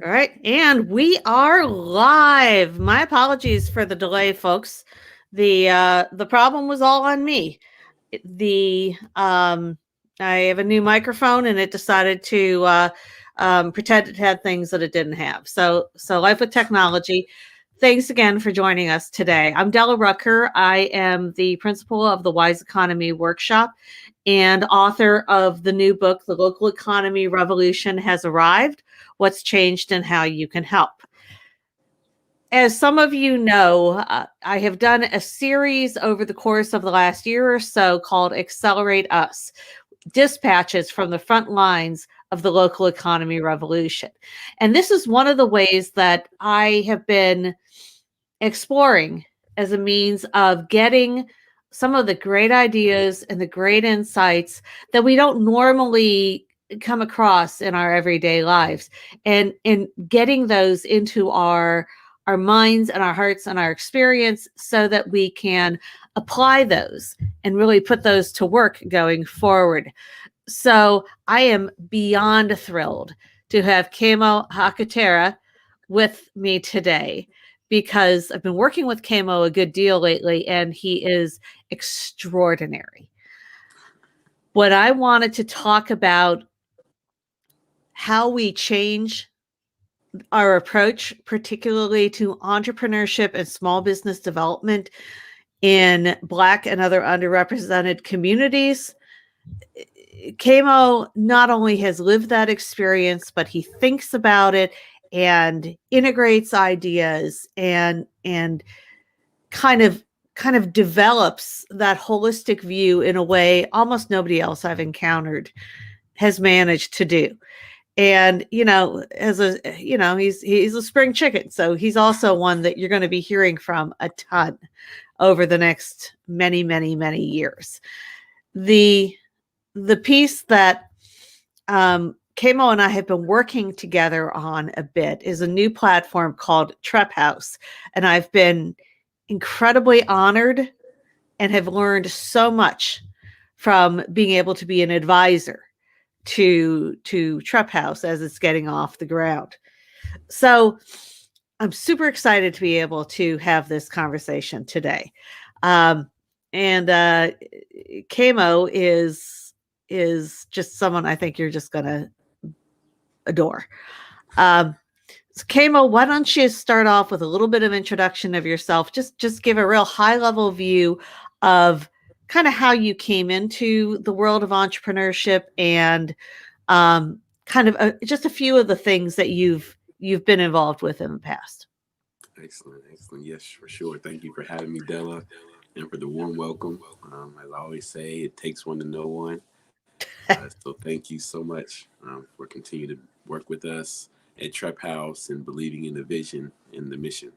All right, and we are live. My apologies for the delay, folks. The problem was all on me. The I have a new microphone, and it decided to pretend it had things that it didn't have. So life with technology. Thanks again for joining us today. I'm Della Rucker. I am the principal of the Wise Economy Workshop and author of the new book, The Local Economy Revolution Has Arrived: What's Changed and How You Can Help. As some of you know, I have done a series over the course of the last year or so called Accelerate Us, dispatches from the front lines of the local economy revolution. And this is one of the ways that I have been exploring as a means of getting some of the great ideas and the great insights that we don't normally come across in our everyday lives, and getting those into our minds and our hearts and our experience so that we can apply those and really put those to work going forward. So I am beyond thrilled to have Kemo A'Akhutera with me today, because I've been working with Kemo a good deal lately, and he is extraordinary. What I wanted to talk about, how we change our approach, particularly to entrepreneurship and small business development in Black and other underrepresented communities. Kemo not only has lived that experience, but he thinks about it and integrates ideas and kind of develops that holistic view in a way almost nobody else I've encountered has managed to do. And he's a spring chicken, so he's also one that you're going to be hearing from a ton over the next many years. The piece that Kemo and I have been working together on a bit is a new platform called Trep House. And I've been incredibly honored and have learned so much from being able to be an advisor to Trep House as it's getting off the ground. So I'm super excited to be able to have this conversation today. And Kemo is just someone I think you're just gonna adore. Um, so Kemo, why don't you start off with a little bit of introduction of yourself? Just give a real high level view of kind of how you came into the world of entrepreneurship, and kind of just a few of the things that you've been involved with in the past. Excellent, excellent. Yes, for sure. Thank you for having me, Della, and for the warm welcome. As I always say, it takes one to know one. So thank you so much for continuing to work with us at Trep House and believing in the vision and the mission.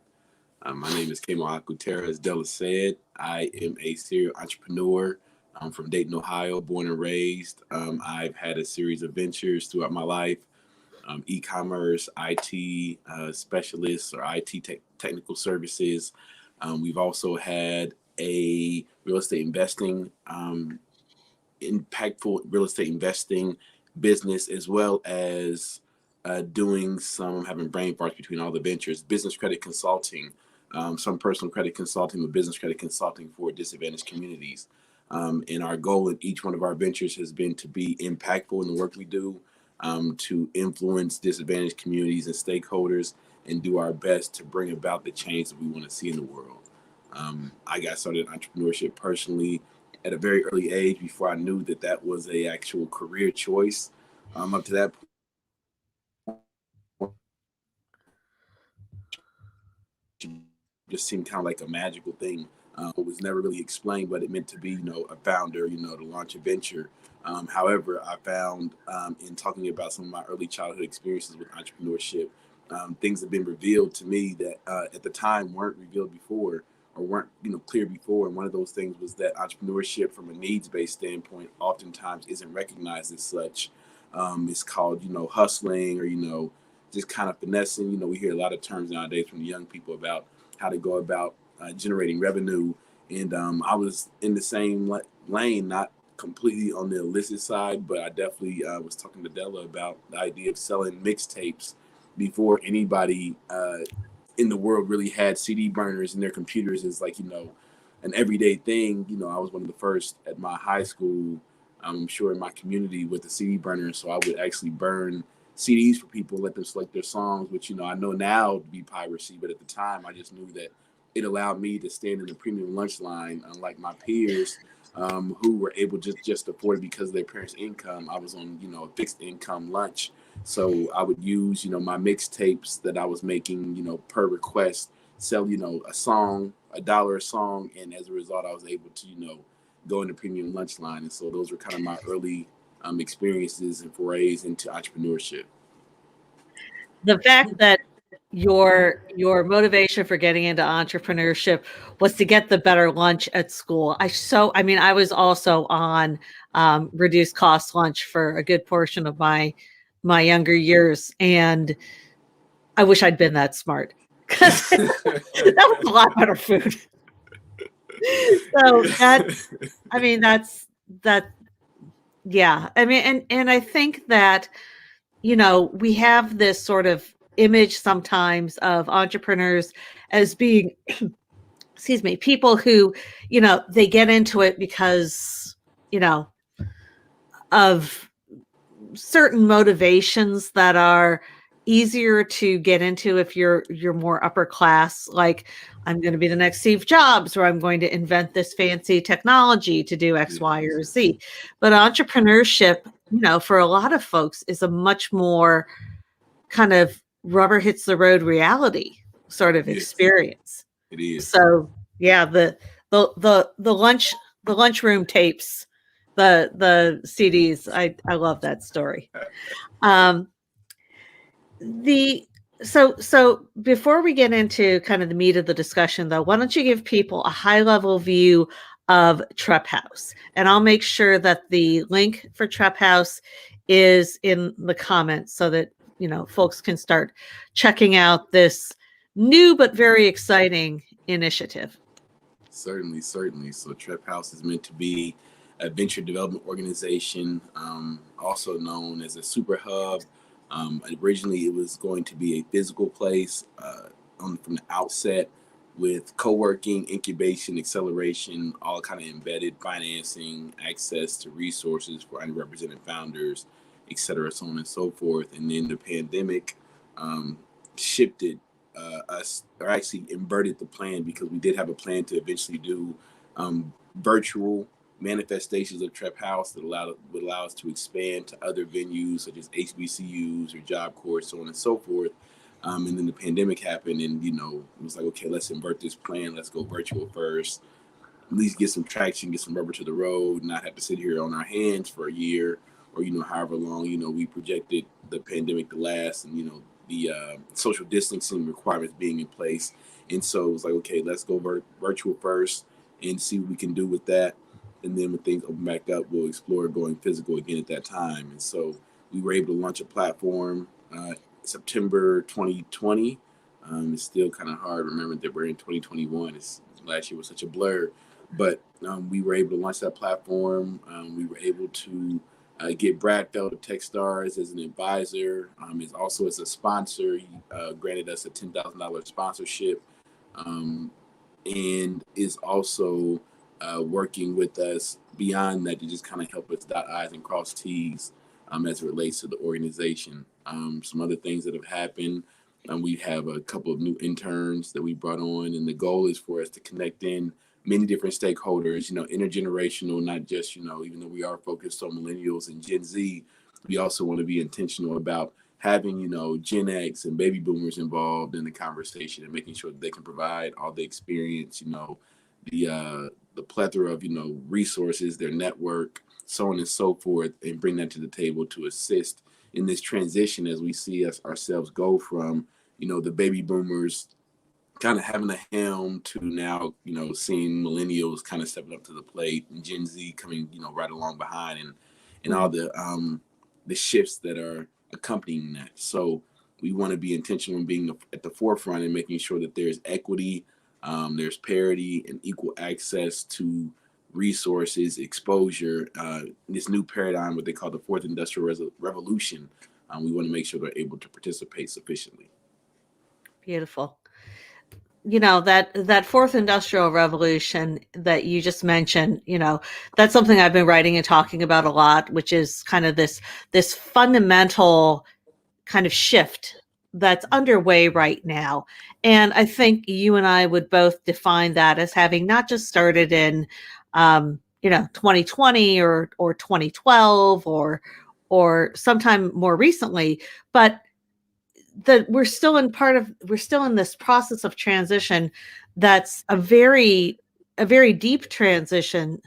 My name is Kemo A'Akhutera. As Della said, I am a serial entrepreneur. I'm from Dayton, Ohio, born and raised. I've had a series of ventures throughout my life. E-commerce, IT specialists, or technical services. We've also had a real estate investing, impactful real estate investing business, as well as doing some, having brain farts between all the ventures, business credit consulting, some personal credit consulting with business credit consulting for disadvantaged communities. And our goal in each one of our ventures has been to be impactful in the work we do, to influence disadvantaged communities and stakeholders, and do our best to bring about the change that we want to see in the world. I got started in entrepreneurship personally at a very early age before I knew that that was a actual career choice. Up to that point, just seemed kind of like a magical thing. It was never really explained what it meant to be, a founder, to launch a venture. However, I found in talking about some of my early childhood experiences with entrepreneurship, things have been revealed to me that at the time weren't revealed before, or weren't clear before. And one of those things was that entrepreneurship, from a needs-based standpoint, oftentimes isn't recognized as such. It's called hustling, or just kind of finessing. We hear a lot of terms nowadays from the young people about how to go about generating revenue. And I was in the same lane, not completely on the illicit side, but I definitely was talking to Della about the idea of selling mixtapes before anybody in the world really had CD burners in their computers is like, an everyday thing. I was one of the first at my high school, I'm sure in my community, with the CD burner. So I would actually burn CDs for people, let them select their songs, which, I know now to be piracy, but at the time I just knew that it allowed me to stand in the premium lunch line, unlike my peers who were able to just afford it because of their parents' income. I was on, a fixed income lunch. So I would use, my mixtapes that I was making, per request, sell, a song, $1 a song. And as a result, I was able to, go in the premium lunch line. And so those were kind of my early experiences and forays into entrepreneurship. The fact that your motivation for getting into entrepreneurship was to get the better lunch at school. I mean, I was also on reduced cost lunch for a good portion of my younger years, and I wish I'd been that smart because that was a lot better food. So I mean, that, yeah. I mean, and I think that, we have this sort of image sometimes of entrepreneurs as being, excuse me, people who, they get into it because, of certain motivations that are easier to get into if you're more upper class, like I'm going to be the next Steve Jobs, or I'm going to invent this fancy technology to do X, Y, or Z. But entrepreneurship, for a lot of folks is a much more kind of rubber hits the road reality sort of Yes, experience. it is. So yeah, the lunchroom tapes, the CDs. I love that story. Um, the so before we get into kind of the meat of the discussion, though, why don't you give people a high level view of Trep House, and I'll make sure that the link for Trep House is in the comments so that folks can start checking out this new but very exciting initiative. Certainly, certainly. So Trep House is meant to be a venture development organization, also known as a super hub. Originally, it was going to be a physical place from the outset, with co-working, incubation, acceleration, all kind of embedded financing, access to resources for underrepresented founders, et cetera, so on and so forth. And then the pandemic um, shifted us, or actually inverted the plan, because we did have a plan to eventually do virtual manifestations of Trep House that would allow us to expand to other venues such as HBCUs or Job Corps, so on and so forth. And then the pandemic happened, and it was like, okay, let's invert this plan. Let's go virtual first. At least get some traction, get some rubber to the road, not have to sit here on our hands for a year, or however long we projected the pandemic to last, and the social distancing requirements being in place. And so it was like, okay, let's go virtual first and see what we can do with that. And then when things open back up, we'll explore going physical again at that time. And so we were able to launch a platform September 2020. It's still kind of hard remembering that we're in 2021. Last year was such a blur, but we were able to launch that platform. We were able to get Brad Feld of Techstars as an advisor. Is also as a sponsor. He granted us a $10,000 sponsorship, and is also working with us beyond that to just kind of help us dot I's and cross T's as it relates to the organization. Some other things that have happened. We have a couple of new interns that we brought on, and the goal is for us to connect in many different stakeholders, intergenerational, not just, even though we are focused on millennials and Gen Z, we also want to be intentional about having, Gen X and baby boomers involved in the conversation and making sure that they can provide all the experience, the plethora of, resources, their network, so on and so forth, and bring that to the table to assist in this transition as we see ourselves go from, the baby boomers kind of having a helm to now, seeing millennials kind of stepping up to the plate and Gen Z coming, right along behind, and all the shifts that are accompanying that. So we want to be intentional in being at the forefront and making sure that there's equity, there's parity and equal access to resources, exposure, this new paradigm, what they call the fourth industrial revolution, we want to make sure they're able to participate sufficiently. Beautiful. That fourth industrial revolution that you just mentioned, that's something I've been writing and talking about a lot, which is kind of this fundamental kind of shift that's underway right now. And I think you and I would both define that as having not just started in 2020 or 2012 or sometime more recently, but that we're still in this process of transition that's a very deep transition,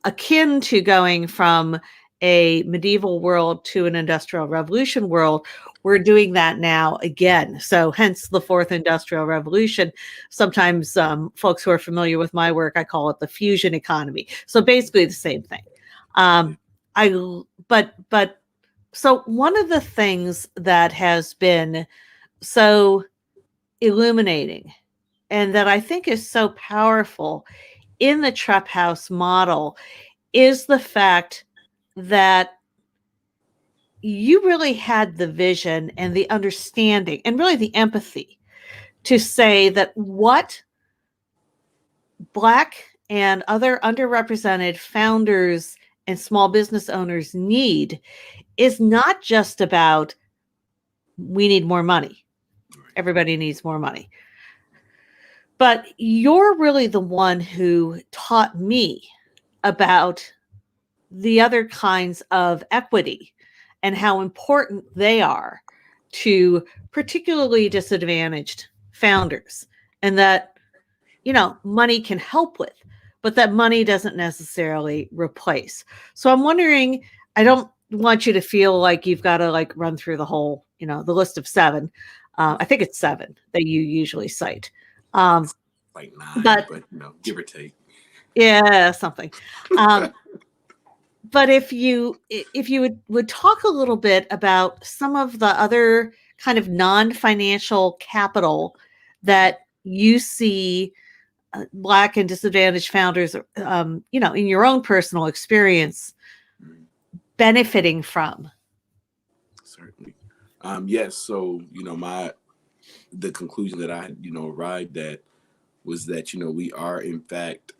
akin to going from a medieval world to an industrial revolution world. We're doing that now again. So hence the fourth industrial revolution. Sometimes folks who are familiar with my work, I call it the fusion economy. So basically the same thing. I but so one of the things that has been so illuminating and that I think is so powerful in the Trep House model is the fact that you really had the vision and the understanding and really the empathy to say that what Black and other underrepresented founders and small business owners need is not just about we need more money. Everybody needs more money. But you're really the one who taught me about the other kinds of equity and how important they are to particularly disadvantaged founders, and that money can help with, but that money doesn't necessarily replace. So I'm wondering, I don't want you to feel like you've got to like run through the whole the list of 7. I think it's 7 that you usually cite, Like 9, but give or take. yeah, something. But if you would talk a little bit about some of the other kind of non-financial capital that you see Black and disadvantaged founders, in your own personal experience, benefiting from. Certainly. Yes. So, the conclusion that I, arrived at was that, we are in fact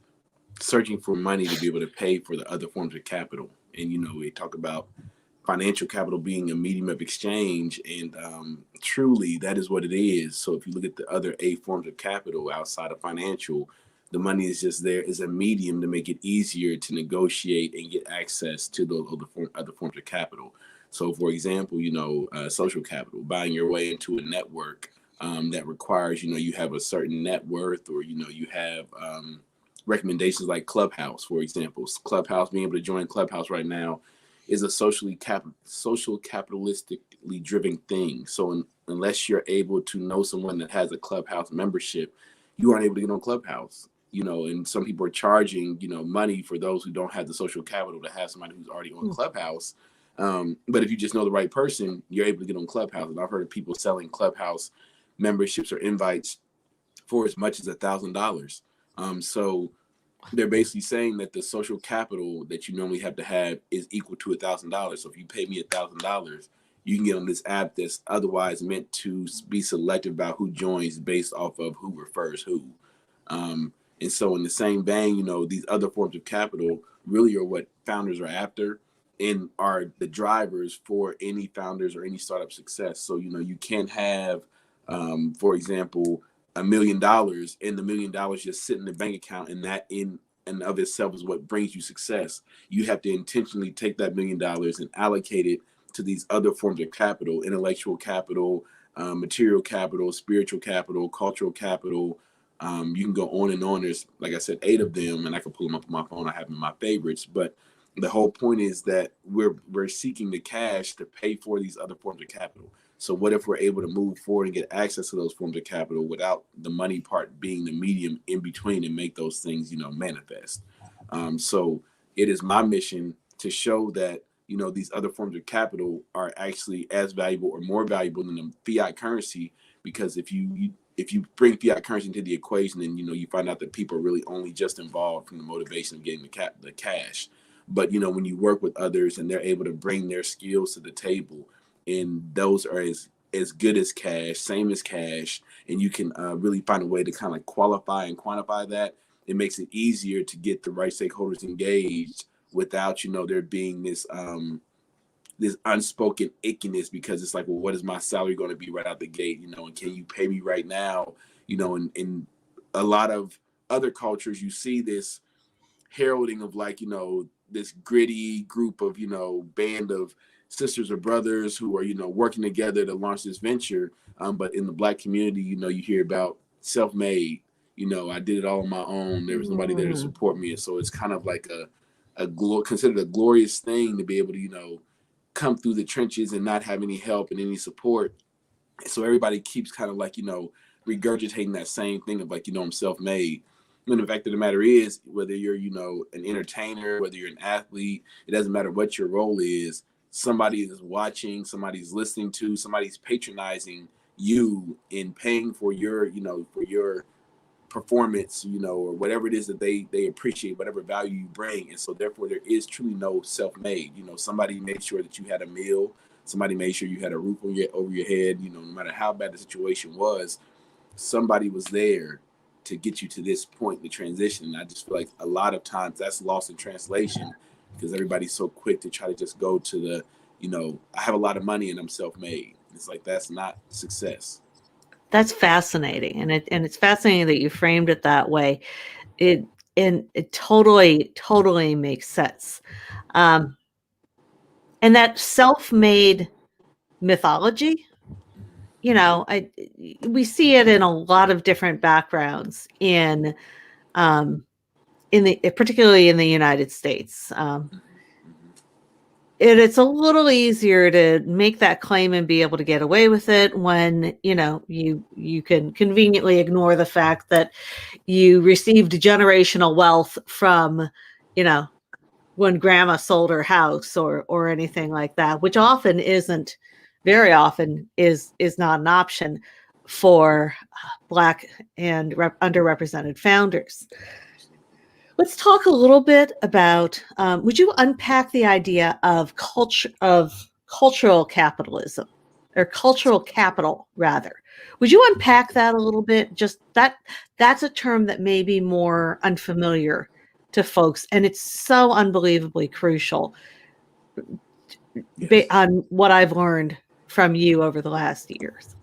searching for money to be able to pay for the other forms of capital. And, we talk about financial capital being a medium of exchange, and truly that is what it is. So if you look at the other 8 forms of capital outside of financial, the money is just there as a medium to make it easier to negotiate and get access to those other forms of capital. So for example, social capital, buying your way into a network that requires, you have a certain net worth, or, you have recommendations like Clubhouse, for example. Clubhouse, being able to join Clubhouse right now is a social capitalistically driven thing. So unless you're able to know someone that has a Clubhouse membership, you aren't able to get on Clubhouse. And some people are charging, money for those who don't have the social capital to have somebody who's already on Clubhouse. But if you just know the right person, you're able to get on Clubhouse. And I've heard of people selling Clubhouse memberships or invites for as much as $1,000. So they're basically saying that the social capital that you normally have to have is equal to $1,000. So if you pay me $1,000, you can get on this app that's otherwise meant to be selective about who joins based off of who refers who. And so in the same vein, these other forms of capital really are what founders are after and are the drivers for any founders or any startup success. So, you can't have, for example, $1 million and the $1 million just sit in the bank account, and that in and of itself is what brings you success. You have to intentionally take that $1 million and allocate it to these other forms of capital: intellectual capital, material capital, spiritual capital, cultural capital. You can go on and on. There's, like I said, 8 of them, and I can pull them up on my phone. I have them in my favorites. But the whole point is that we're seeking the cash to pay for these other forms of capital. So what if we're able to move forward and get access to those forms of capital without the money part being the medium in between and make those things, manifest? So it is my mission to show that, these other forms of capital are actually as valuable or more valuable than the fiat currency, because if you bring fiat currency into the equation, then, you find out that people are really only just involved from the motivation of getting the cash. But, when you work with others and they're able to bring their skills to the table, and those are as good as cash, same as cash, and you can really find a way to kind of like qualify and quantify that. It makes it easier to get the right stakeholders engaged without there being this unspoken ickiness, because it's like, well, what is my salary going to be right out the gate, and can you pay me right now, in a lot of other cultures you see this heralding of like this gritty group of band of sisters or brothers who are working together to launch this venture, but in the Black community you hear about self-made. I did it all on my own, there was nobody there to support me, and so it's kind of like considered a glorious thing to be able to come through the trenches and not have any help and any support. So everybody keeps kind of like regurgitating that same thing of like I'm self-made. And the fact of the matter is, whether you're an entertainer, whether you're an athlete, it doesn't matter what your role is. Somebody is watching, somebody's listening to, somebody's patronizing you in paying for your for your performance, or whatever it is that they appreciate, whatever value you bring. And so therefore there is truly no self-made. Somebody made sure that you had a meal, somebody made sure you had a roof over your head, no matter how bad the situation was, somebody was there to get you to this point, the transition. And I just feel like a lot of times that's lost in translation because everybody's so quick to try to just go to the, I have a lot of money and I'm self-made. It's like, that's not success. That's fascinating, and it's fascinating that you framed it that way. It totally makes sense. Um, and that self-made mythology, we see it in a lot of different backgrounds um, particularly in the United States. It's a little easier to make that claim and be able to get away with it when you can conveniently ignore the fact that you received generational wealth from when grandma sold her house or anything like that, which very often is not an option for Black and underrepresented founders. Let's talk a little bit about, would you unpack the idea of cultural capitalism, or cultural capital rather? Would you unpack that a little bit? Just that's a term that may be more unfamiliar to folks, and it's so unbelievably crucial on what I've learned from you over the last years.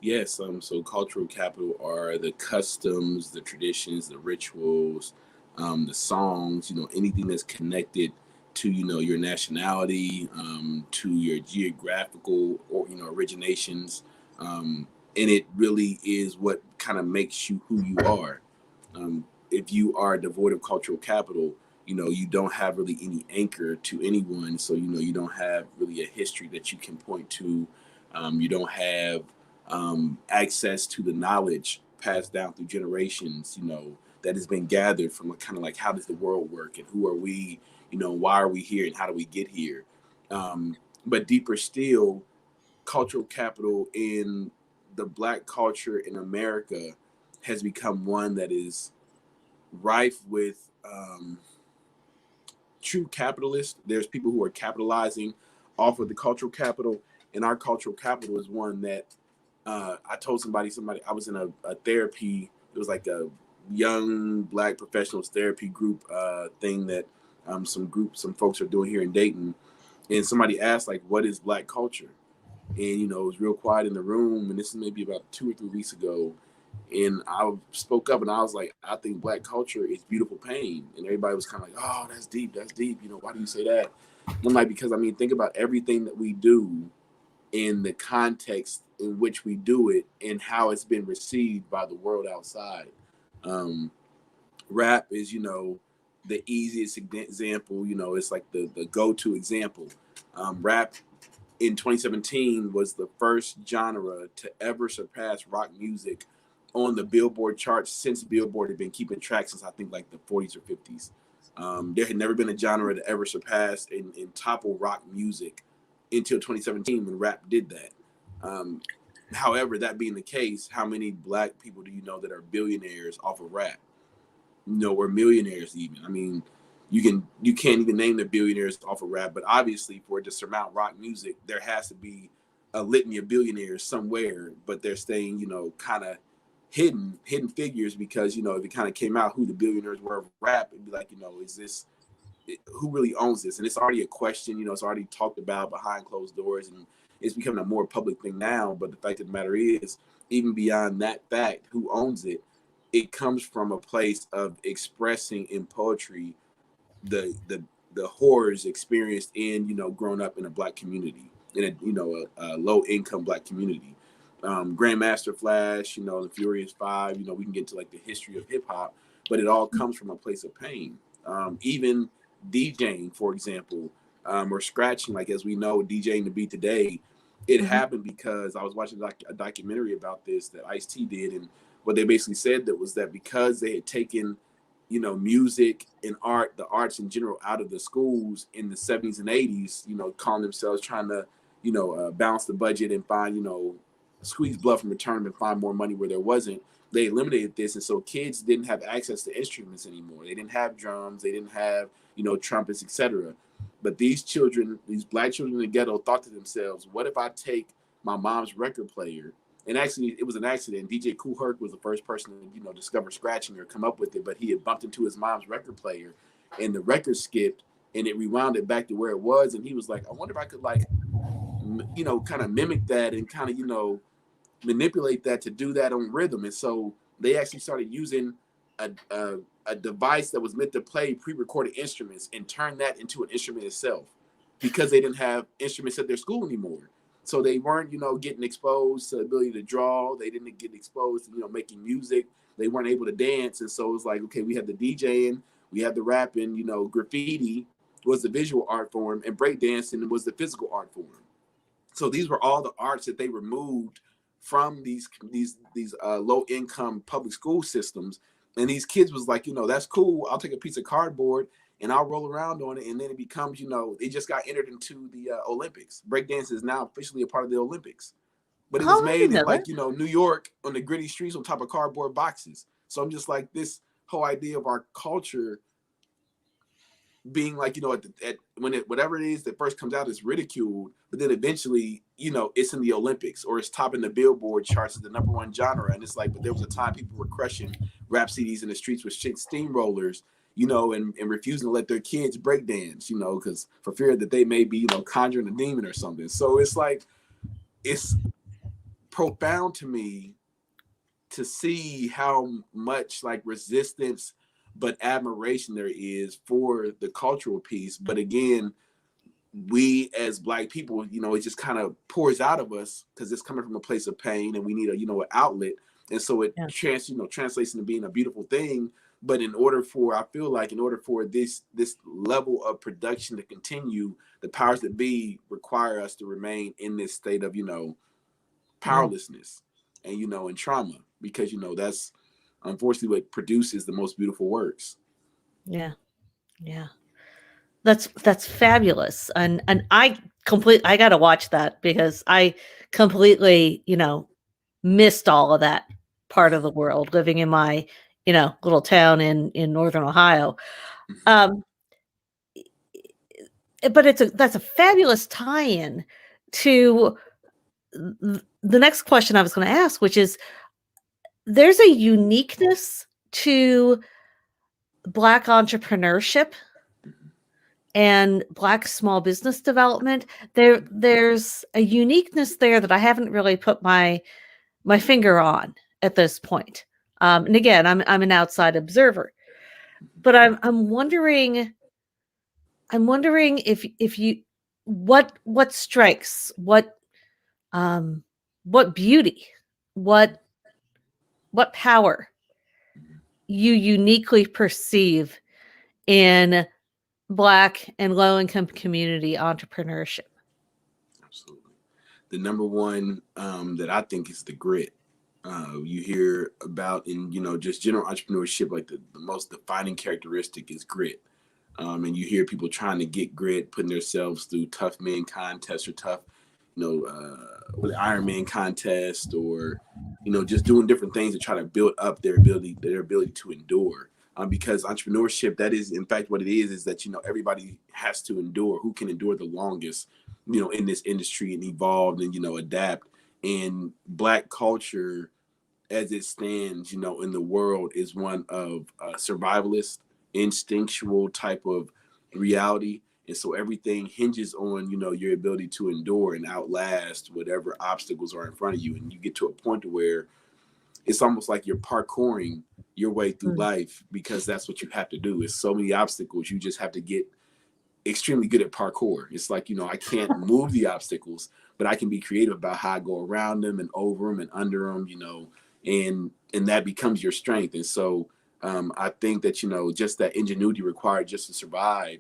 Yes, so cultural capital are the customs, the traditions, the rituals, the songs, anything that's connected to, your nationality, to your geographical or, originations. And it really is what kind of makes you who you are. If you are devoid of cultural capital, you don't have really any anchor to anyone. So, you don't have really a history that you can point to. You don't have access to the knowledge passed down through generations, that has been gathered from kind of like, how does the world work and who are we, why are we here and how do we get here? But deeper still, cultural capital in the Black culture in America has become one that is rife with true capitalists. There's people who are capitalizing off of the cultural capital, and our cultural capital is one that I told somebody I was in a therapy. It was like a young Black professionals therapy group thing that some folks are doing here in Dayton, and somebody asked like, what is Black culture? And it was real quiet in the room, and this is maybe about 2 or 3 weeks ago. And I spoke up and I was like, I think Black culture is beautiful pain. And everybody was kind of like, oh, that's deep. Why do you say that? And I'm like, because think about everything that we do in the context in which we do it and how it's been received by the world outside. Rap is, the easiest example. It's like the go-to example. Rap in 2017 was the first genre to ever surpass rock music on the Billboard charts since Billboard had been keeping track since I think like the 40s or 50s. There had never been a genre that ever surpassed and toppled rock music until 2017 when rap did that. However, that being the case, how many Black people do you know that are billionaires off of rap? Or millionaires even? you can't even name the billionaires off of rap, but obviously for it to surmount rock music, there has to be a litany of billionaires somewhere, but they're staying, kind of hidden figures because, if it kind of came out who the billionaires were of rap, it'd be like, is this who really owns this? And it's already a question, it's already talked about behind closed doors, and it's becoming a more public thing now. But the fact of the matter is, even beyond that fact, who owns it, it comes from a place of expressing in poetry the horrors experienced in growing up in a black community, in a low income black community. Grandmaster Flash, the Furious Five, we can get to like the history of hip hop, but it all comes from a place of pain. Even DJing, for example, or scratching, like as we know, DJing the beat today, it happened because I was watching a documentary about this that Ice-T did, and what they basically said that was that because they had taken music and art, the arts in general, out of the schools in the 70s and 80s, calling themselves trying to, balance the budget and find, squeeze blood from a turnip and find more money where there wasn't. They eliminated this. And so kids didn't have access to instruments anymore. They didn't have drums. They didn't have, trumpets, etc. But these children, these black children in the ghetto thought to themselves, what if I take my mom's record player? And actually, it was an accident. DJ Kool Herc was the first person to, discover scratching or come up with it. But he had bumped into his mom's record player, and the record skipped, and it rewound it back to where it was. And he was like, I wonder if I could, like, kind of mimic that and kind of, manipulate that to do that on rhythm. And so they actually started using a device that was meant to play pre-recorded instruments and turn that into an instrument itself, because they didn't have instruments at their school anymore. So they weren't, getting exposed to the ability to draw. They didn't get exposed to, making music. They weren't able to dance. And so it was like, okay, we had the DJing, we had the rapping, graffiti was the visual art form, and breakdancing was the physical art form. So these were all the arts that they removed from these low income public school systems. And these kids was like, that's cool. I'll take a piece of cardboard and I'll roll around on it. And then it becomes, it just got entered into the Olympics. Breakdance is now officially a part of the Olympics. But it was made in like, New York on the gritty streets on top of cardboard boxes. So I'm just like, this whole idea of our culture being like, whatever it is that first comes out is ridiculed, but then eventually, it's in the Olympics or it's topping the Billboard charts as the #1 genre. And it's like, but there was a time people were crushing rap CDs in the streets with steamrollers, and refusing to let their kids break dance, because for fear that they may be, conjuring a demon or something. So it's like, it's profound to me to see how much like resistance but admiration there is for the cultural piece. But again, we as black people, it just kind of pours out of us because it's coming from a place of pain, and we need an outlet. And so it translates into being a beautiful thing. But in order for this level of production to continue, the powers that be require us to remain in this state of powerlessness and and trauma, because that's unfortunately what produces the most beautiful works. Yeah. That's fabulous. And I got to watch that because I completely, missed all of that part of the world living in my, little town in northern Ohio. But that's a fabulous tie-in to the next question I was going to ask, which is, there's a uniqueness to Black entrepreneurship and Black small business development. There's a uniqueness there that I haven't really put my finger on at this point. And again, I'm an outside observer, but I'm wondering if you what strikes, what beauty, what power you uniquely perceive in Black and low income community entrepreneurship. Absolutely. The number one that I think is the grit. You hear about in just general entrepreneurship, like the most defining characteristic is grit. And you hear people trying to get grit, putting themselves through tough men contests or tough, Iron Man contest, or just doing different things to try to build up their ability to endure. because entrepreneurship, that is in fact what it is that everybody has to endure. Who can endure the longest, in this industry and evolve and adapt. And Black culture, as it stands, in the world, is one of survivalist, instinctual type of reality. And so everything hinges on, your ability to endure and outlast whatever obstacles are in front of you. And you get to a point to where it's almost like you're parkouring your way through Mm. life, because that's what you have to do. It's so many obstacles. You just have to get extremely good at parkour. It's like, I can't move the obstacles, but I can be creative about how I go around them and over them and under them, and that becomes your strength. And so I think that, just that ingenuity required just to survive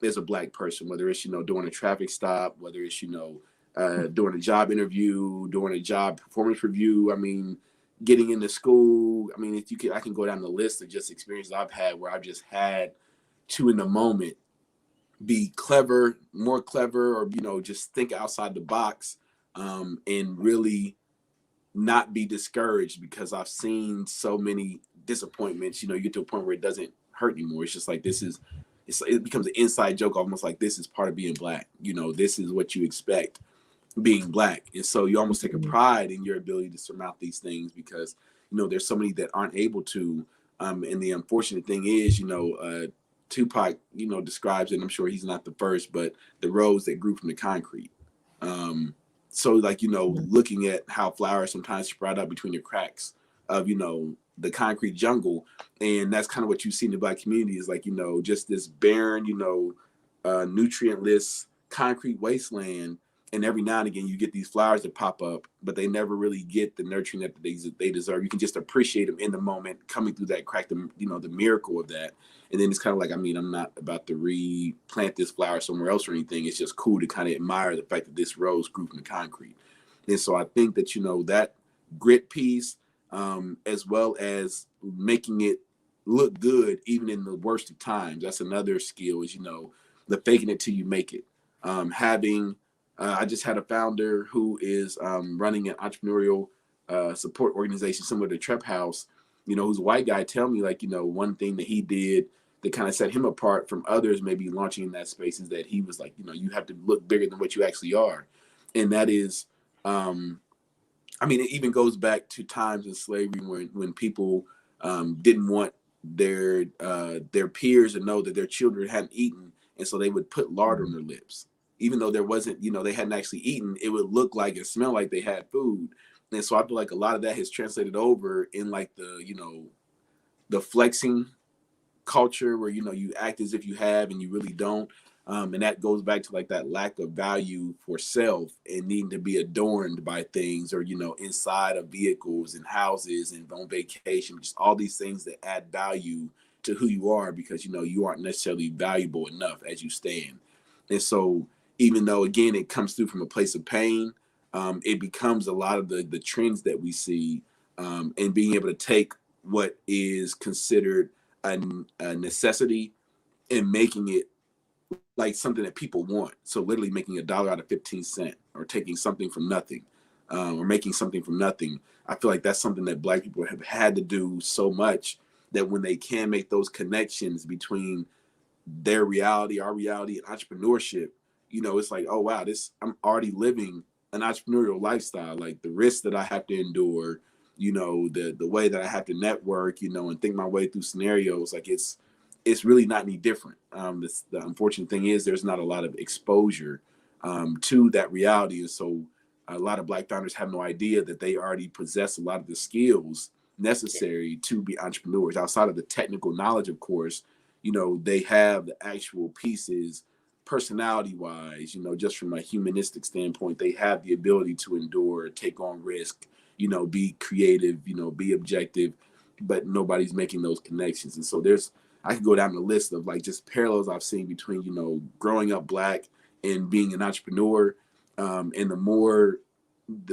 as a Black person, whether it's, doing a traffic stop, whether it's, doing a job interview, doing a job performance review. I mean, getting into school. I mean, if you could, I can go down the list of just experiences I've had where I've just had to, in the moment, be clever, more clever, or just think outside the box, and really not be discouraged, because I've seen so many disappointments. You get to a point where it doesn't hurt anymore. It's just like, it becomes an inside joke, almost like this is part of being Black. This is what you expect being Black. And so you almost take a Mhm. pride in your ability to surmount these things, because there's so many that aren't able to. And the unfortunate thing is, Tupac, describes it, and I'm sure he's not the first, but the rose that grew from the concrete. um so, like, Mhm. looking at how flowers sometimes sprout up between the cracks of the concrete jungle. And that's kind of what you see in the Black community, is like, just this barren, nutrientless concrete wasteland. And every now and again you get these flowers that pop up, but they never really get the nurturing that they deserve. You can just appreciate them in the moment, coming through that crack, the miracle of that. And then it's kind of like, I mean, I'm not about to replant this flower somewhere else or anything. It's just cool to kind of admire the fact that this rose grew from the concrete. And so I think that, that grit piece, as well as making it look good even in the worst of times, that's another skill, is, the faking it till you make it. Having I just had a founder who is running an entrepreneurial support organization similar to Trep House, who's a white guy, tell me, like, one thing that he did that kind of set him apart from others maybe launching in that space, is that he was like, you have to look bigger than what you actually are. And that is, I mean, it even goes back to times in slavery when people didn't want their peers to know that their children hadn't eaten, and so they would put lard on Mhm. their lips, even though there wasn't, they hadn't actually eaten. It would look like and smell like they had food. And so I feel like a lot of that has translated over in, like, the flexing culture, where you act as if you have and you really don't. And that goes back to, like, that lack of value for self and needing to be adorned by things, or inside of vehicles and houses and on vacation, just all these things that add value to who you are, because you aren't necessarily valuable enough as you stand. And so, even though, again, it comes through from a place of pain, it becomes a lot of the trends that we see, and being able to take what is considered a necessity and making it like something that people want. So literally making $1 out of 15 cents, or taking something from nothing, or making something from nothing. I feel like that's something that Black people have had to do so much, that when they can make those connections between their reality, our reality, and entrepreneurship, it's like, oh wow, this I'm already living an entrepreneurial lifestyle. Like, the risks that I have to endure, the way that I have to network, and think my way through scenarios, like, it's really not any different. The unfortunate thing is there's not a lot of exposure to that reality. And so a lot of Black founders have no idea that they already possess a lot of the skills necessary to be entrepreneurs, outside of the technical knowledge, of course. They have the actual pieces, personality wise, just from a humanistic standpoint. They have the ability to endure, take on risk, be creative, be objective, but nobody's making those connections. And so I could go down the list of, like, just parallels I've seen between, growing up Black and being an entrepreneur. And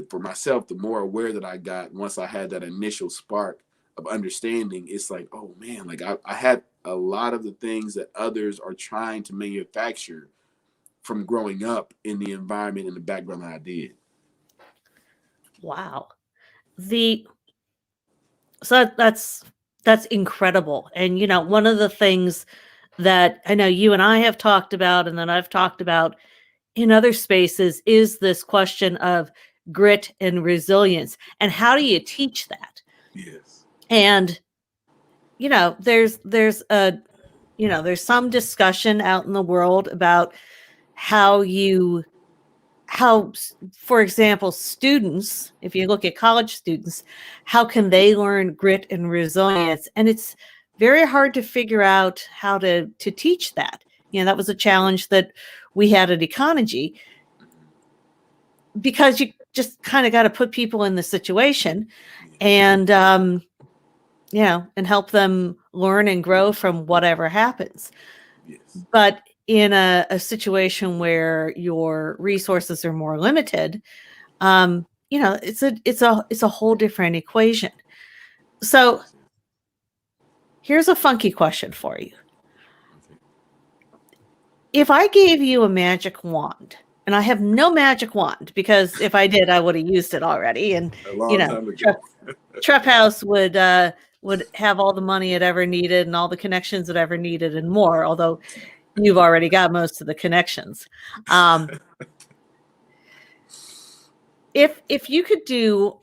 for myself, the more aware that I got once I had that initial spark of understanding, it's like, oh man, like, I had a lot of the things that others are trying to manufacture from growing up in the environment and the background that I did. Wow. The so that's That's incredible. And, one of the things that I know you and I have talked about, and that I've talked about in other spaces, is this question of grit and resilience. And how do you teach that? Yes. And, there's some discussion out in the world about how for example, students, if you look at college students, how can they learn grit and resilience? And it's very hard to figure out how to teach that. That was a challenge that we had at Ecology, because you just kind of got to put people in the situation and, and help them learn and grow from whatever happens. Yes. But in a situation where your resources are more limited, it's a whole different equation. So here's a funky question for you. Okay. If I gave you a magic wand, and I have no magic wand, because if I did, I would have used it already. And, A long time ago. Trep House would have all the money it ever needed and all the connections it ever needed and more, although you've already got most of the connections. If you could do,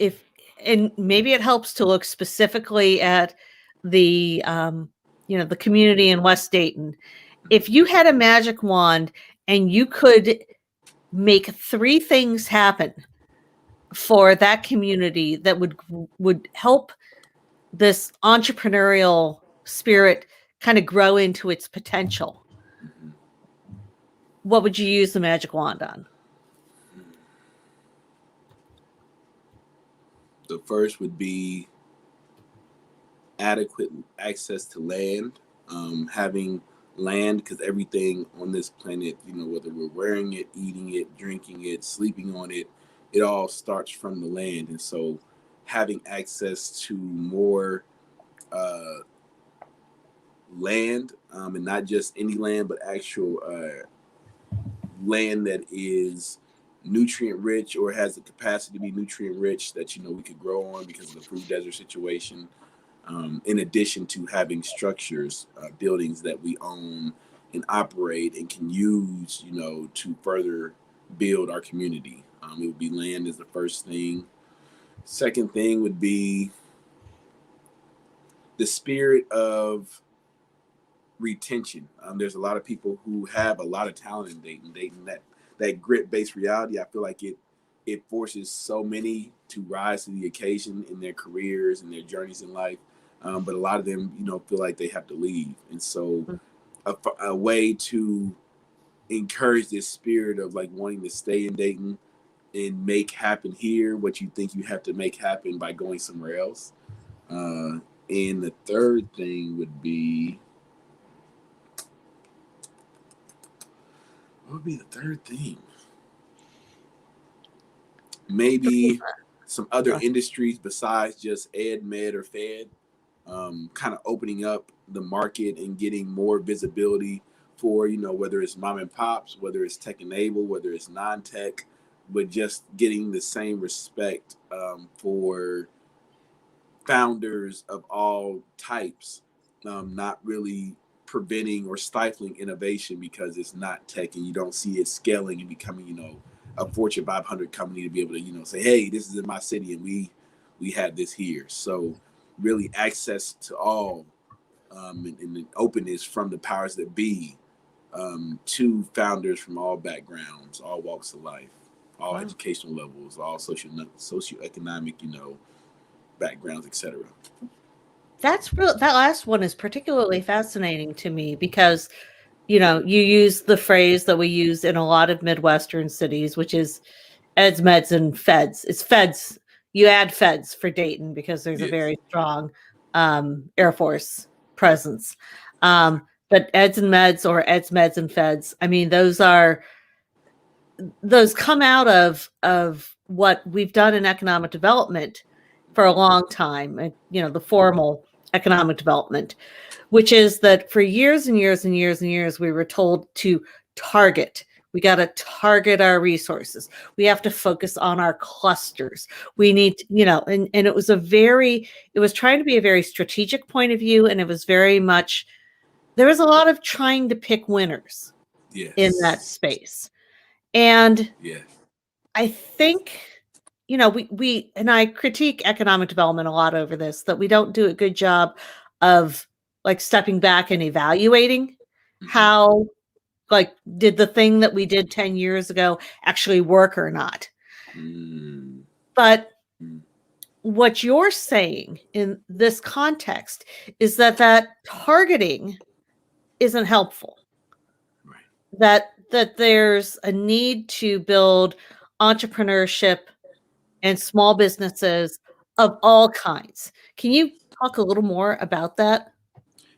and maybe it helps to look specifically at the the community in West Dayton. If you had a magic wand and you could make 3 things happen for that community that would help this entrepreneurial spirit kind of grow into its potential, what would you use the magic wand on? The first would be adequate access to land, having land, because everything on this planet, whether we're wearing it, eating it, drinking it, sleeping on it, it all starts from the land. And so having access to more land, and not just any land, but actual land that is nutrient rich or has the capacity to be nutrient rich, that we could grow on because of the food desert situation. In addition to having structures, buildings that we own and operate and can use, to further build our community. It would be land is the first thing. Second thing would be the spirit of retention. There's a lot of people who have a lot of talent in Dayton, that grit-based reality. I feel like it forces so many to rise to the occasion in their careers and their journeys in life. But a lot of them, feel like they have to leave. And so a way to encourage this spirit of like wanting to stay in Dayton and make happen here what you think you have to make happen by going somewhere else. And the third thing would be, what would be the third thing? Maybe some other industries besides just ed, med, or fed, kind of opening up the market and getting more visibility for, whether it's mom and pops, whether it's tech enabled, whether it's non-tech, but just getting the same respect for founders of all types, not really preventing or stifling innovation because it's not tech and you don't see it scaling and becoming, a Fortune 500 company to be able to, say, hey, this is in my city and we have this here. So really access to all, and the openness from the powers that be, to founders from all backgrounds, all walks of life, all educational levels, all socioeconomic, backgrounds, etc. That last one is particularly fascinating to me because, you use the phrase that we use in a lot of Midwestern cities, which is eds, meds, and feds. It's feds. You add feds for Dayton because there's a Yes. very strong Air Force presence. But eds and meds, or eds, meds, and feds, I mean, those come out of what we've done in economic development for a long time, the formal economic development, which is that for years and years and years and years, we were told to target. We got to target our resources. We have to focus on our clusters. We need, and it was it was trying to be a very strategic point of view. And it was very much, there was a lot of trying to pick winners in that Yes. space. And Yes. I think, and I critique economic development a lot over this, that we don't do a good job of like stepping back and evaluating how, like, did the thing that we did 10 years ago actually work or not? Mm-hmm. But what you're saying in this context is that targeting isn't helpful. Right. That there's a need to build entrepreneurship and small businesses of all kinds. Can you talk a little more about that?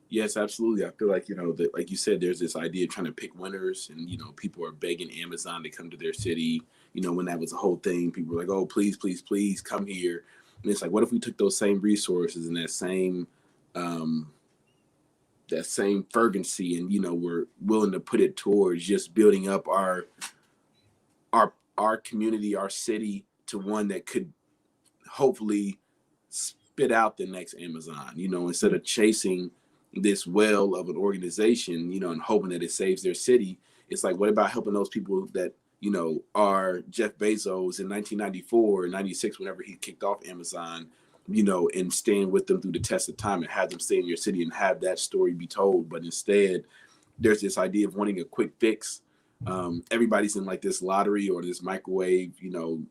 Yes, absolutely. I feel like, that, like you said, there's this idea of trying to pick winners, and, people are begging Amazon to come to their city. When that was the whole thing, people were like, oh, please, please, please come here. And it's like, what if we took those same resources and um, that same fervency, and, we're willing to put it towards just building up our community, our city, to one that could hopefully spit out the next Amazon, instead of chasing this well of an organization, and hoping that it saves their city. It's like, what about helping those people that, are Jeff Bezos in 1994 or 96, whenever he kicked off Amazon, and staying with them through the test of time, and have them stay in your city and have that story be told. But instead, there's this idea of wanting a quick fix. Everybody's in like this lottery or this microwave,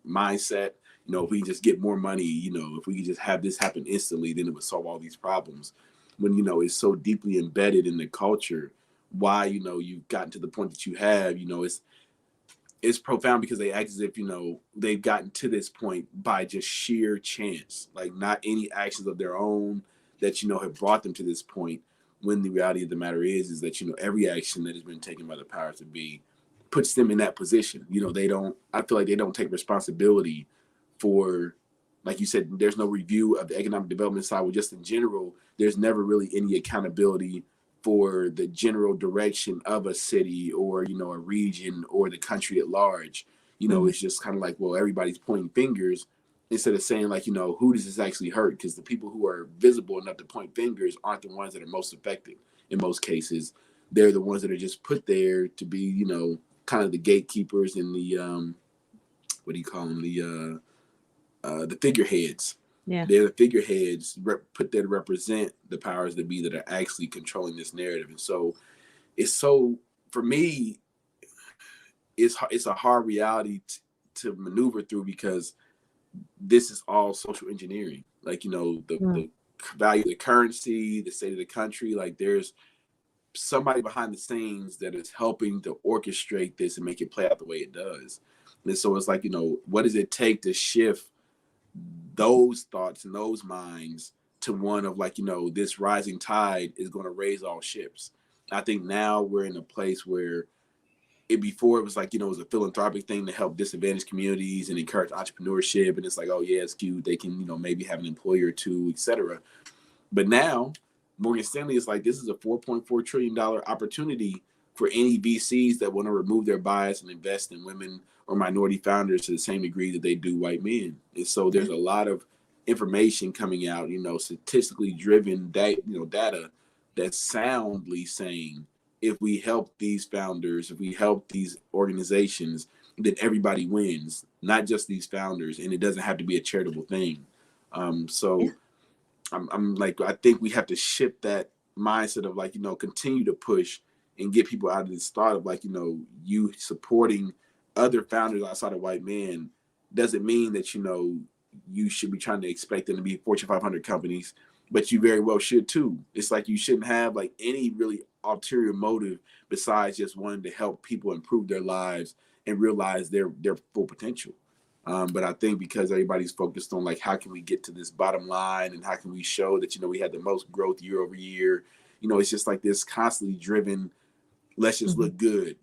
mindset. If we just get more money, if we could just have this happen instantly, then it would solve all these problems. When, it's so deeply embedded in the culture, why, you've gotten to the point that you have, it's profound, because they act as if, they've gotten to this point by just sheer chance, like not any actions of their own that, have brought them to this point. When the reality of the matter is that, every action that has been taken by the powers that be puts them in that position. I feel like they don't take responsibility for, like you said, there's no review of the economic development side. Well, just in general, there's never really any accountability for the general direction of a city, or, a region, or the country at large. It's just kind of like, well, everybody's pointing fingers, instead of saying, like, who does this actually hurt? Because the people who are visible enough to point fingers aren't the ones that are most effective in most cases. They're the ones that are just put there to be, kind of the gatekeepers, and the what do you call them, the figureheads. Yeah. They're the figureheads put there to represent the powers that be, that are actually controlling this narrative. And so for me, it's a hard reality to maneuver through, because this is all social engineering. Like, the value of the currency, the state of the country, like there's somebody behind the scenes that is helping to orchestrate this and make it play out the way it does. And so it's like, what does it take to shift those thoughts and those minds to one of, like, this rising tide is going to raise all ships. I think now we're in a place where before it was like, it was a philanthropic thing to help disadvantaged communities and encourage entrepreneurship. And it's like, oh yeah, it's cute. They can, maybe have an employer or two, etc. But now Morgan Stanley is like, this is a $4.4 trillion opportunity for any VCs that want to remove their bias and invest in women or minority founders to the same degree that they do white men. And so there's a lot of information coming out, statistically driven data that's soundly saying, if we help these founders, if we help these organizations, then everybody wins, not just these founders. And it doesn't have to be a charitable thing. I'm like, I think we have to shift that mindset of, like, continue to push and get people out of this thought of, like, you supporting other founders outside of white men doesn't mean that, you should be trying to expect them to be Fortune 500 companies, but you very well should too. It's like, you shouldn't have like any really ulterior motive besides just wanting to help people improve their lives and realize their full potential. But I think because everybody's focused on, like, how can we get to this bottom line, and how can we show that, we had the most growth year over year, it's just like this constantly driven, let's just look good,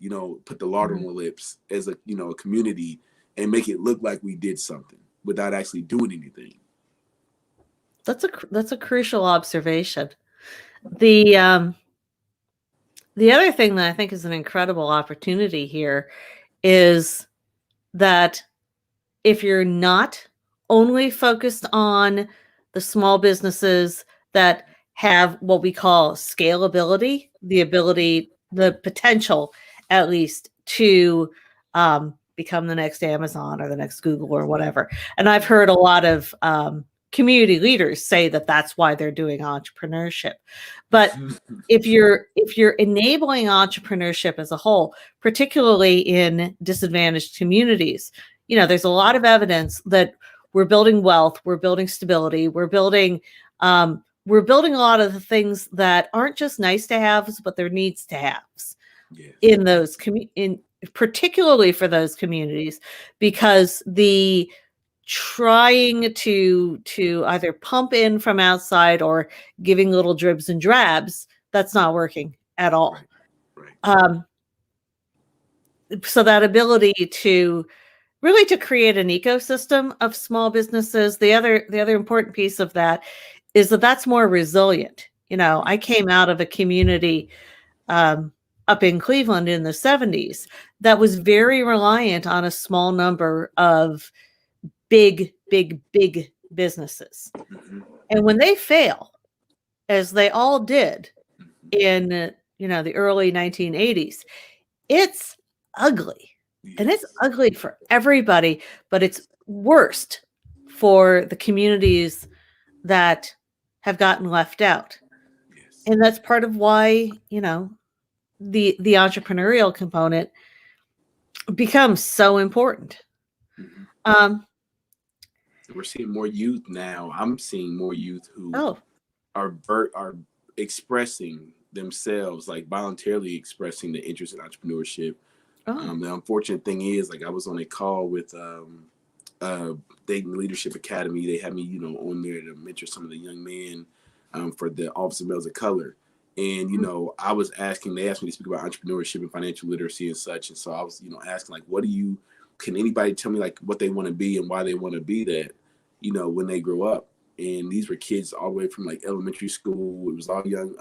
put the lard on the lips as a, a community, and make it look like we did something without actually doing anything. That's a crucial observation. The the other thing that I think is an incredible opportunity here is that if you're not only focused on the small businesses that have what we call scalability, the ability, the potential at least to become the next Amazon or the next Google or whatever. And I've heard a lot of community leaders say that that's why they're doing entrepreneurship. But if you're enabling entrepreneurship as a whole, particularly in disadvantaged communities, there's a lot of evidence that we're building wealth, we're building stability, we're building a lot of the things that aren't just nice to haves, but they're needs to haves Yes. in those particularly for those communities, because the trying to either pump in from outside or giving little dribs and drabs, that's not working at all. Right. So that ability to really to create an ecosystem of small businesses, the other important piece of that is that that's more resilient. I came out of a community up in Cleveland in the 70s that was very reliant on a small number of big businesses. Mm-hmm. And when they fail, as they all did in the early 1980s, it's ugly. Yes. And it's ugly for everybody, but it's worst for the communities that have gotten left out. Yes. And that's part of why, the entrepreneurial component becomes so important. Mm-hmm. We're seeing more youth now. I'm seeing more youth who are expressing themselves, like voluntarily expressing the interest in entrepreneurship. The unfortunate thing is, like, I was on a call with Dayton Leadership Academy. They had me, on there to mentor some of the young men for the Office of Males of Color. And, I was asking, they asked me to speak about entrepreneurship and financial literacy and such. And so I was, asking, like, can anybody tell me, like, what they want to be and why they want to be that, when they grow up? And these were kids all the way from, like, elementary school. It was all young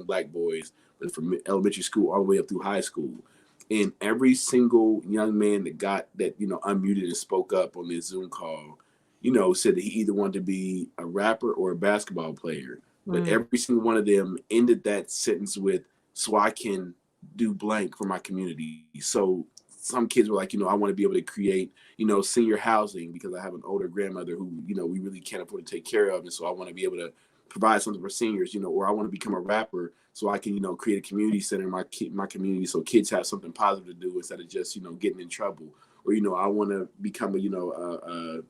Black boys, but from elementary school all the way up through high school. And every single young man that unmuted and spoke up on this Zoom call, said that he either wanted to be a rapper or a basketball player. But every single one of them ended that sentence with, so I can do blank for my community. So some kids were like, I want to be able to create, senior housing because I have an older grandmother who, we really can't afford to take care of. And so I want to be able to provide something for seniors, or I want to become a rapper so I can, create a community center in my community so kids have something positive to do instead of just, getting in trouble. Or, I want to become an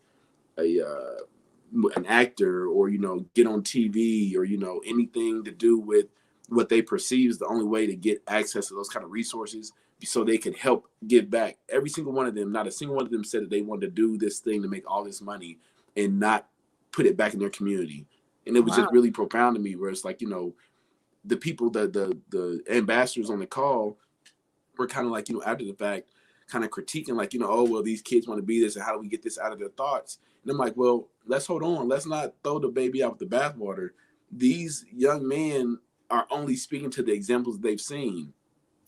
actor or, get on TV or, anything to do with what they perceive is the only way to get access to those kind of resources so they can help give back. Every single one of them, not a single one of them said that they wanted to do this thing to make all this money and not put it back in their community. And it was just really profound to me where it's like, the people, the ambassadors on the call were kind of like, after the fact, kind of critiquing like, oh, well, these kids want to be this and how do we get this out of their thoughts? And I'm like, well, let's hold on. Let's not throw the baby out with the bathwater. These young men are only speaking to the examples they've seen.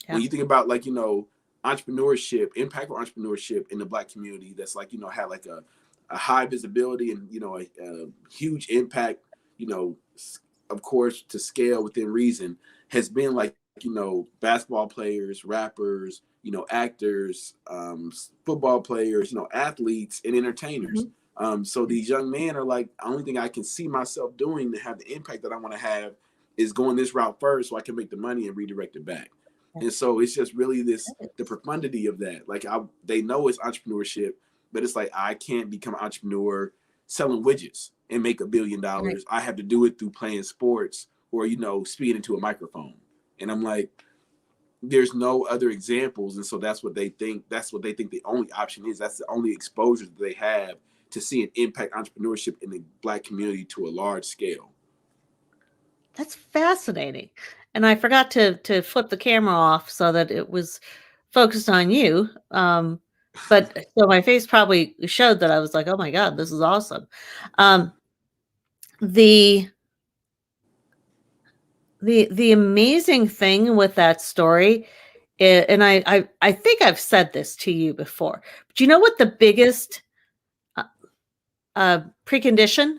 Yeah. When you think about like, entrepreneurship, impactful entrepreneurship in the Black community that's like, had like a high visibility and, a huge impact, of course, to scale within reason, has been like, basketball players, rappers, actors, football players, athletes and entertainers. Mm-hmm. So these young men are like, the only thing I can see myself doing to have the impact that I want to have is going this route first so I can make the money and redirect it back. Yeah. And so it's just really the profundity of that. Like they know it's entrepreneurship, but it's like, I can't become an entrepreneur selling widgets and make $1 billion. Right. I have to do it through playing sports or, speaking into a microphone. And I'm like, there's no other examples. And so that's what they think. That's what they think the only option is. That's the only exposure that they have to see an impact entrepreneurship in the Black community to a large scale. That's fascinating. And I forgot to flip the camera off so that it was focused on you. But so my face probably showed that I was like, oh my God, this is awesome. The amazing thing with that story, and I think I've said this to you before, but you know what the biggest uh, precondition,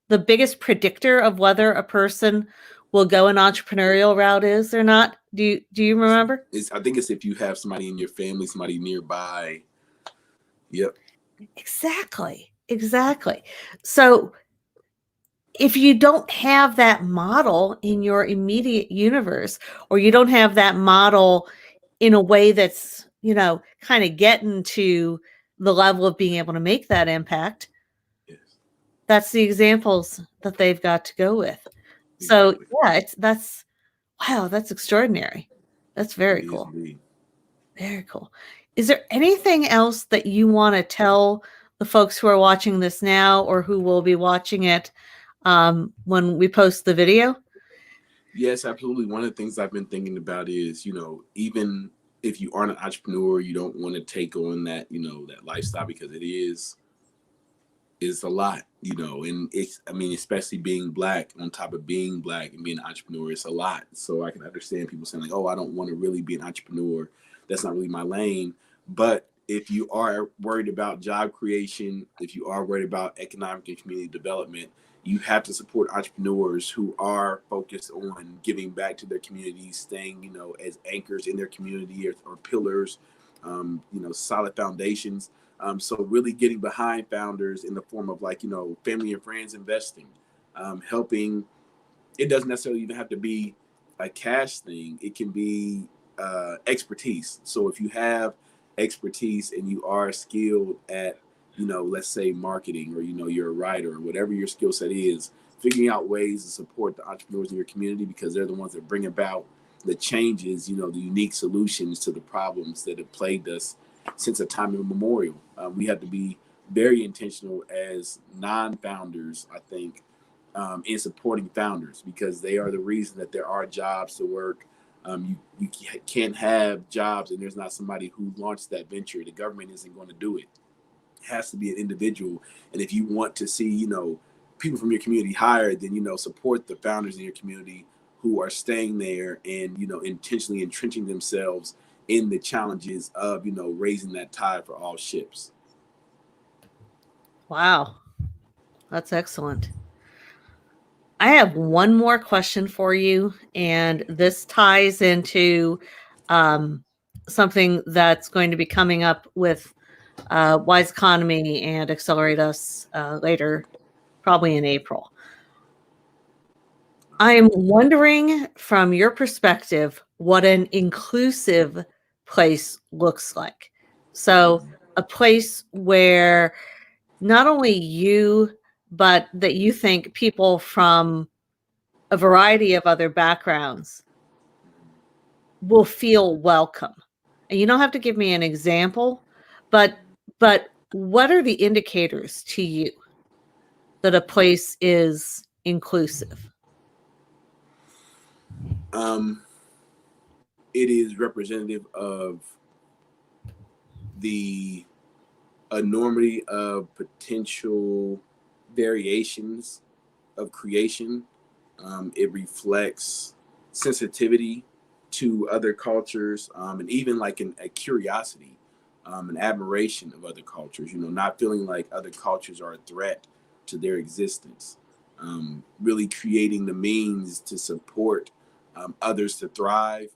the biggest predictor of whether a person will go an entrepreneurial route is or not? Do you remember? I think it's if you have somebody in your family, somebody nearby. Yep. Exactly. Exactly. So if you don't have that model in your immediate universe, or you don't have that model in a way that's, kind of getting to the level of being able to make that impact, Yes. that's the examples that they've got to go with. So Exactly. yeah, that's wow, that's extraordinary. That's It very is cool. indeed. Very cool. Is there anything else that you want to tell the folks who are watching this now or who will be watching it when we post the video? Yes, absolutely. One of the things I've been thinking about is, even if you aren't an entrepreneur, you don't want to take on that, that lifestyle because it is a lot, and it's, I mean, especially being black, on top of being black and being an entrepreneur, it's a lot. So I can understand people saying like, oh, I don't want to really be an entrepreneur. That's not really my lane. But if you are worried about job creation, if you are worried about economic and community development, you have to support entrepreneurs who are focused on giving back to their communities, staying, as anchors in their community, or pillars, solid foundations. So really getting behind founders in the form of like, family and friends investing, helping. It doesn't necessarily even have to be a cash thing. It can be expertise. So if you have expertise and you are skilled at, let's say marketing, or, you're a writer, or whatever your skill set is, figuring out ways to support the entrepreneurs in your community because they're the ones that bring about the changes, the unique solutions to the problems that have plagued us since a time immemorial. We have to be very intentional as non-founders, I think, in supporting founders because they are the reason that there are jobs to work. You can't have jobs and there's not somebody who launched that venture. The government isn't going to do it. It has to be an individual. And if you want to see, people from your community hired, then, support the founders in your community who are staying there and, intentionally entrenching themselves in the challenges of, raising that tide for all ships. Wow, that's excellent. I have one more question for you, and this ties into um, something that's going to be coming up with Wise Economy and Accelerate Us later, probably in April. I am wondering from your perspective what an inclusive place looks like. So, a place where not only you, but that you think people from a variety of other backgrounds will feel welcome. And you don't have to give me an example, but what are the indicators to you that a place is inclusive? Um, it is representative of the enormity of potential variations of creation. It reflects sensitivity to other cultures, and even like a curiosity, an admiration of other cultures. Not feeling like other cultures are a threat to their existence. Really creating the means to support others to thrive,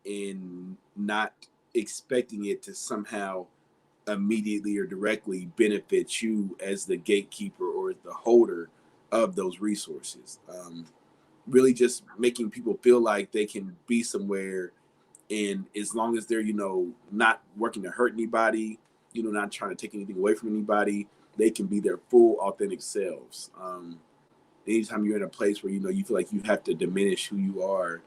and not expecting it to somehow immediately or directly benefit you as the gatekeeper or the holder of those resources. Really just making people feel like they can be somewhere, and as long as they're, not working to hurt anybody, not trying to take anything away from anybody, they can be their full authentic selves. Anytime you're in a place where, you feel like you have to diminish who you are,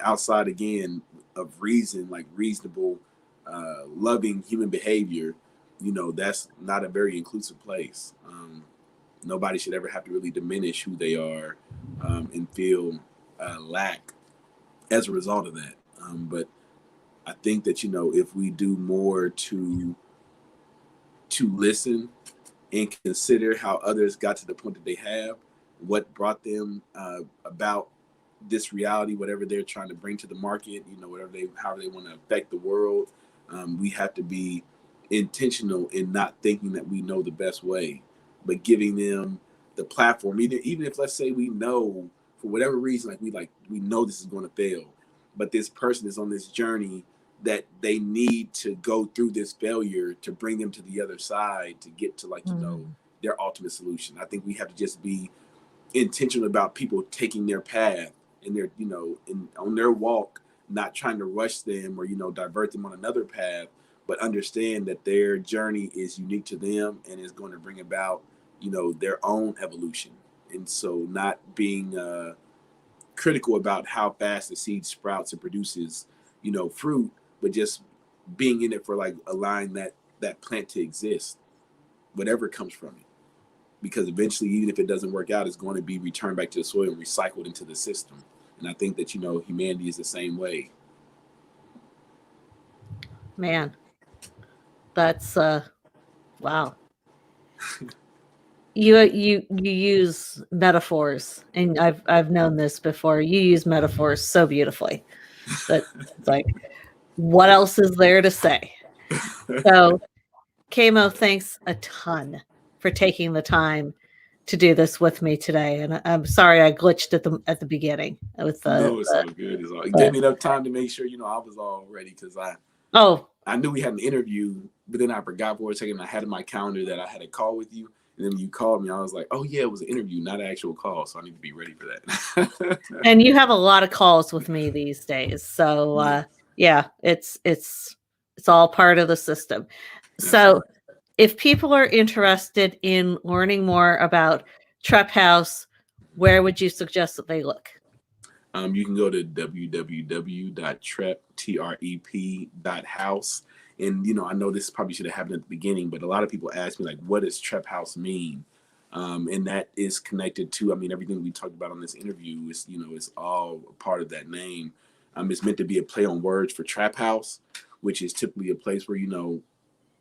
outside again of reason, like reasonable, loving human behavior, that's not a very inclusive place. Nobody should ever have to really diminish who they are, and feel lack as a result of that. But I think that, if we do more to listen and consider how others got to the point that they have, what brought them about this reality, whatever they're trying to bring to the market, you know, however they want to affect the world. We have to be intentional in not thinking that we know the best way, but giving them the platform. Even if, let's say, we know for whatever reason, we know this is going to fail, but this person is on this journey that they need to go through this failure to bring them to the other side to get to their ultimate solution. I think we have to just be intentional about people taking their path and their on their walk, not trying to rush them or divert them on another path, but understand that their journey is unique to them and is going to bring about their own evolution. And so not being critical about how fast the seed sprouts and produces fruit, but just being in it for allowing that plant to exist, whatever comes from it, because eventually, even if it doesn't work out, it's going to be returned back to the soil and recycled into the system. And I think that humanity is the same way. Man, that's wow. You use metaphors, and I've known this before. You use metaphors so beautifully that it's like, what else is there to say? So, Kemo, thanks a ton for taking the time to do this with me today. And I'm sorry I glitched at the beginning with no, it's all good. It gave me enough time to make sure I was all ready, because I knew we had an interview, but then I forgot for a second. I had in my calendar that I had a call with you. And then when you called me, I was like, oh, yeah, it was an interview, not an actual call. So I need to be ready for that. And you have a lot of calls with me these days. So, yeah, it's all part of the system. So if people are interested in learning more about Trep House, where would you suggest that they look? You can go to www.trep.house. And, I know this probably should have happened at the beginning, but a lot of people ask me, what does Trep House mean? And that is connected to, everything we talked about on this interview is, is all part of that name. It's meant to be a play on words for Trap House, which is typically a place where,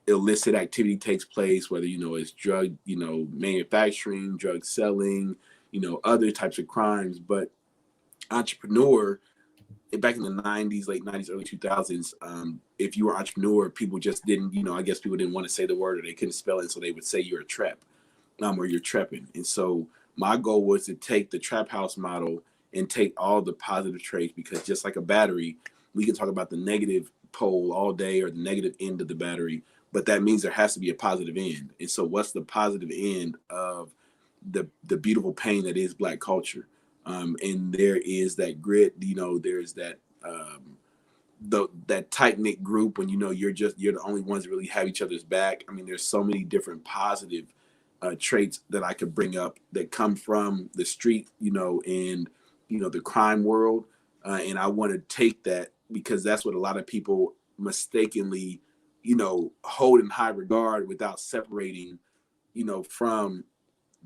illicit activity takes place, whether, it's drug, manufacturing, drug selling, other types of crimes. But entrepreneur, back in the 90s, late 90s, early 2000s, if you were an entrepreneur, people just didn't, I guess people didn't want to say the word, or they couldn't spell it, so they would say you're a trap, or you're trepping. And so my goal was to take the Trap House model and take all the positive traits, because just like a battery, we can talk about the negative pole all day, or the negative end of the battery, but that means there has to be a positive end. And so what's the positive end of the beautiful pain that is Black culture? And there is that grit, there's that that tight-knit group when you're the only ones that really have each other's back. There's so many different positive traits that I could bring up that come from the street, and the crime world, and I want to take that, because that's what a lot of people mistakenly hold in high regard without separating from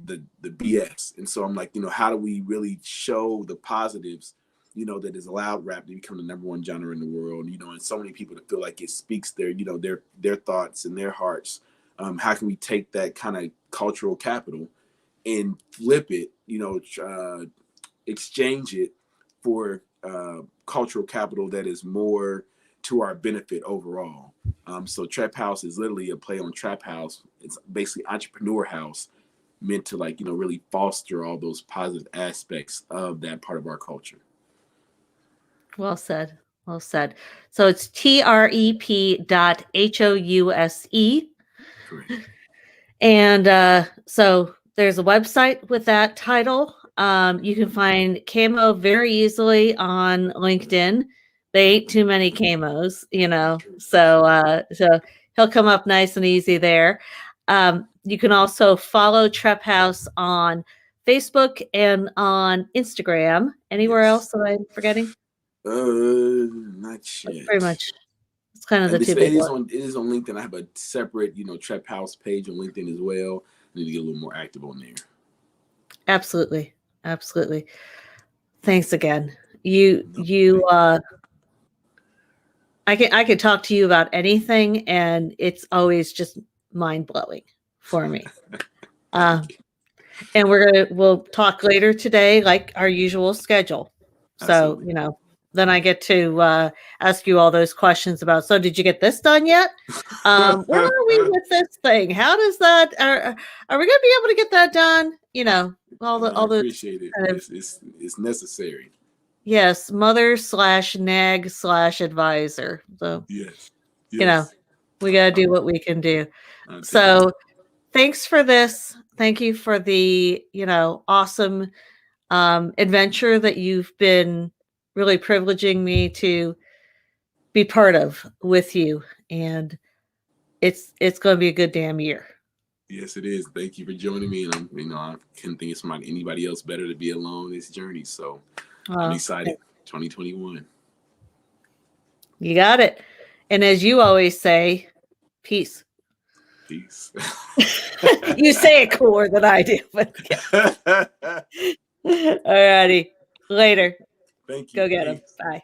the BS. And so I'm like, how do we really show the positives, that has allowed rap to become the #1 genre in the world, and so many people that feel like it speaks their thoughts and their hearts. How can we take that kind of cultural capital and flip it, exchange it for cultural capital that is more to our benefit overall? So Trep House is literally a play on Trap House. It's basically entrepreneur house, meant to really foster all those positive aspects of that part of our culture. Well said. Well said. So it's trep.house. Correct. And so there's a website with that title. You can find Kemo very easily on LinkedIn. They ain't too many Kemos, so he'll come up nice and easy there. You can also follow Trep House on Facebook and on Instagram. Anywhere else that I'm forgetting? Not yet. That's pretty much. It's kind of the two it big is ones. It is on LinkedIn. I have a separate, Trep House page on LinkedIn as well. I need to get a little more active on there. Absolutely. Absolutely. Thanks again. I could talk to you about anything, and it's always just mind blowing for me. And we'll talk later today, like our usual schedule. So, then I get to ask you all those questions about, so did you get this done yet? Where are we with this thing? How does that, are we going to be able to get that done? All those appreciate it. kind of, It's necessary. yes, mother/nag/advisor. So, Yes. we got to do what we can do. So thanks for this. Thank you for the, awesome adventure that you've been really privileging me to be part of with you. And it's going to be a good damn year. Yes, it is. Thank you for joining me. And I couldn't think of anybody else better to be along this journey. So I'm excited. 2021. You got it. And as you always say, peace. Peace. You say it cooler than I do, but yeah. All righty. Later. Thank you. Go get him. Bye.